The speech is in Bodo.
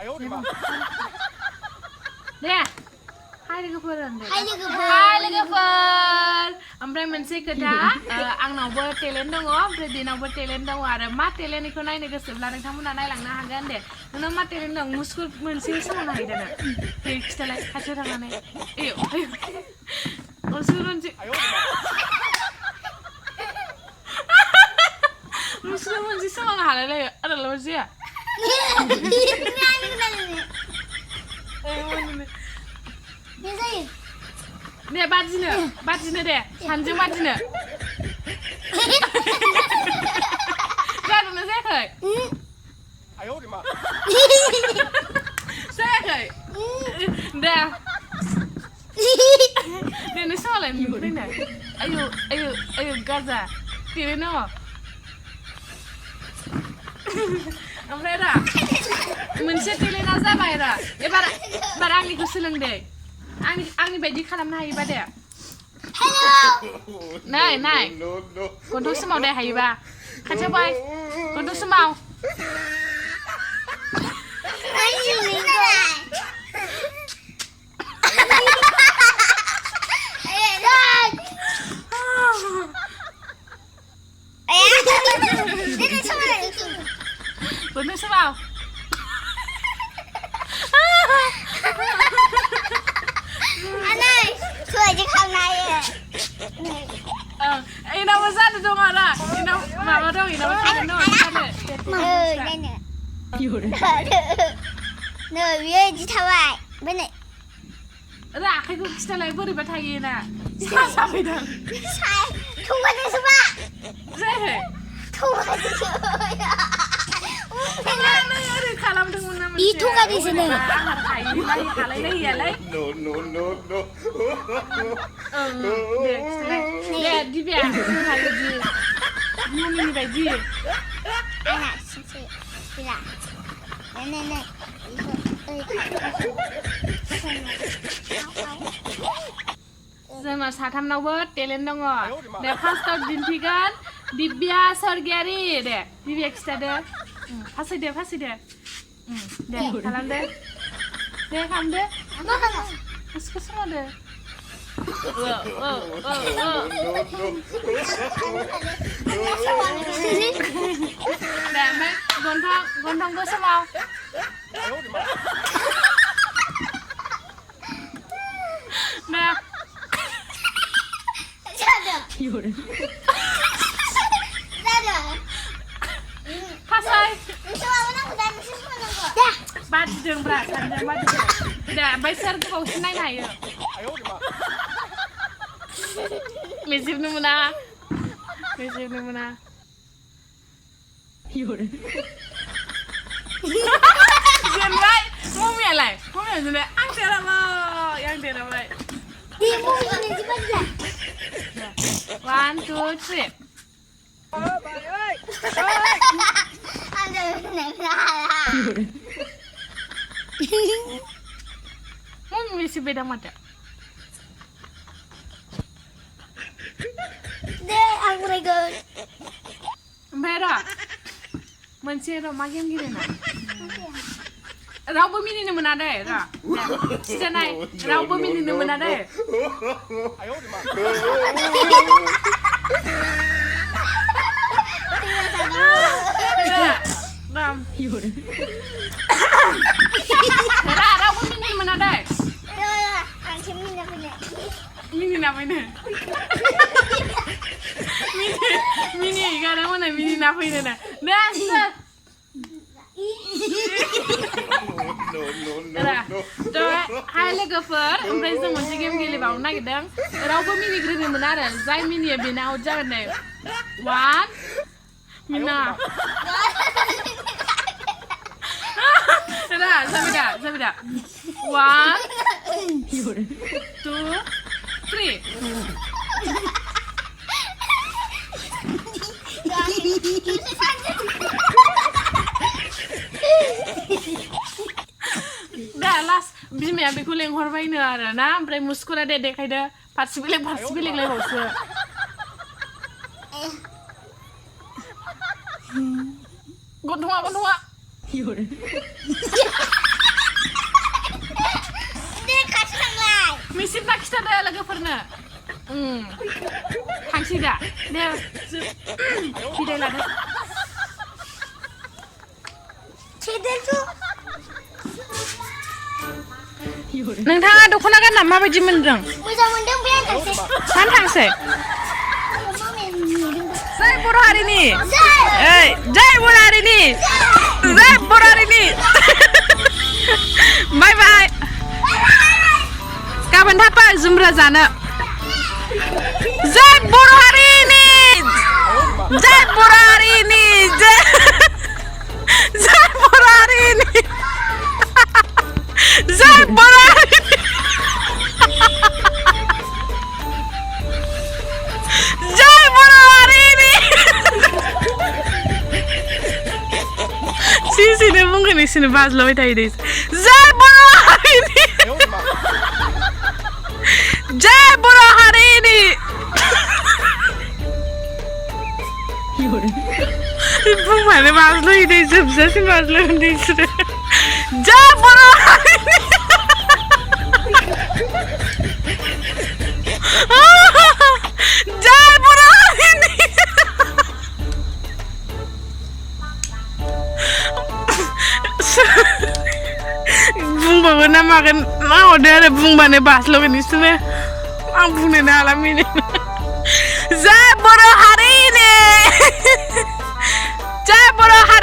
deh hai लोगोफोर hai लोगोफोर ओमफ्राय मोनसे खोथा आंनावबो टेलेन्ट दङ ओमफ्राय बेनावबो टेलेन्ट दङ आरो मा टेलेन्ट बेखौ नायनो गोसोब्ला नोंथांमोना नायलांनो हागोन दे नोंनाव मा टेलेन्ट दं मुस्कुल मोनसे सोलोंनो हायो दाना दे खिथालाय खाथियाव थांनानै एयो मुस्कुल मोनसे मुस्कुल मोनसे सोलोंनो हालायलायो आरो लजिया deh badino deh sanjung badino जादोंना जायाखै जायाखै दे दे नों सालाय नुदोंना आयु गाजा टेलेन्ट दङ ओमफ्राय रा मोनसे टेलेन्टआ जाबाय रा एबार आंनिखौ सोलों दे आंनि बायदि खालामनो हायोबा दे नाय गन्थं सोमाव दे हायोबा खाथियाव बाय गन्थं सोमाव gwnang somaw anay thôi chứ không này inaw masado dong ara inaw mama dong inaw kaya no đây nè nè bây giờ thao ai bên này ra cái cũng sẽ lấy bữa đi bắt thay nè sao vậy đó sai không có gì sao ba dễ thế không có gì sao itu kan di sini. Ya, di biar lagi. Mumi baju. Anak sih, tidak. Nenek. जोंना साथामनावबो टेलेन्ट दङ दे फार्स्टआव दिन्थिगोन दिब्या सरगियारि दे दिब्या खिथादो फासैदो दे खालामदो दे खालामदो मुस्कुल सोमावदो दे ओमफ्राय गन्थंबो सोमाव दे Pasai. Badjeng bra, sanjang badjeng. Dah, bayar tu kau senai nai ya. Mesif ni mana? Jangan baik, mumi alai. Mumi macam ang terang lah, yang terang baik. Dia mumi ni cepat je. 1, 2, 3. Ada nak lah. Mumi mesti beda mata. Deh, aku regot. Beda. Mencari macam gini na. Rau bumi ni mana ada ra? Sebenarnya rau bumi ni mana ada? Ram. Rau bumi ni mana ada? Angin ni nak ni. Mini apa ini? Mini, kadang mana mini apa ini na? Dah. Hai लोगोफोर ओमफ्राय जों मोनसे गेम गेलेबावनो नागिरदों रावबो मिनिग्रोनो मोना आरो जाय मिनियो बेना आउट जागोन दे 1 मिना जाबाय दा 1 2 3 dah las bimaया बेखौ लेंहरबायनो आरो ना ओमफ्राय मुस्कुला दे देखायदो फारसे बेलेग लायबावसो गन्थङा नो थांसै दा दे बिदाय लादो नोंथाङा दख'ना गानना माबायदि मोनदों मोजां मोनदों बे आं थांसै सान थांसै जय बर' हारिनि जय बर' हारिनि जय बर' हारिनि बाय बाय गाबोन थाफा जुमब्रा जानो जय बर' हारिनि जय बर' हारिनि जय बर' हारिनि जय बर' हारिनि जय बर' हारिनि सिसिनो बुंगोन इसोरनो बाज्लाबाय थायो दे जय बर' हारिनि जय बर' हारिनि बुंबानो बाज्लायो दे जोबजासिम बाज्लायगोन दे इसोरो जय बर' हारिनि जय बर' हारिनि बुंबाबो ना मागोन नाहरदो आरो बुंबानो बास्लगोन इसोरो आं बुंनोनो हाला मिनिनो जय बर' हारिनि जय बर' हारिनि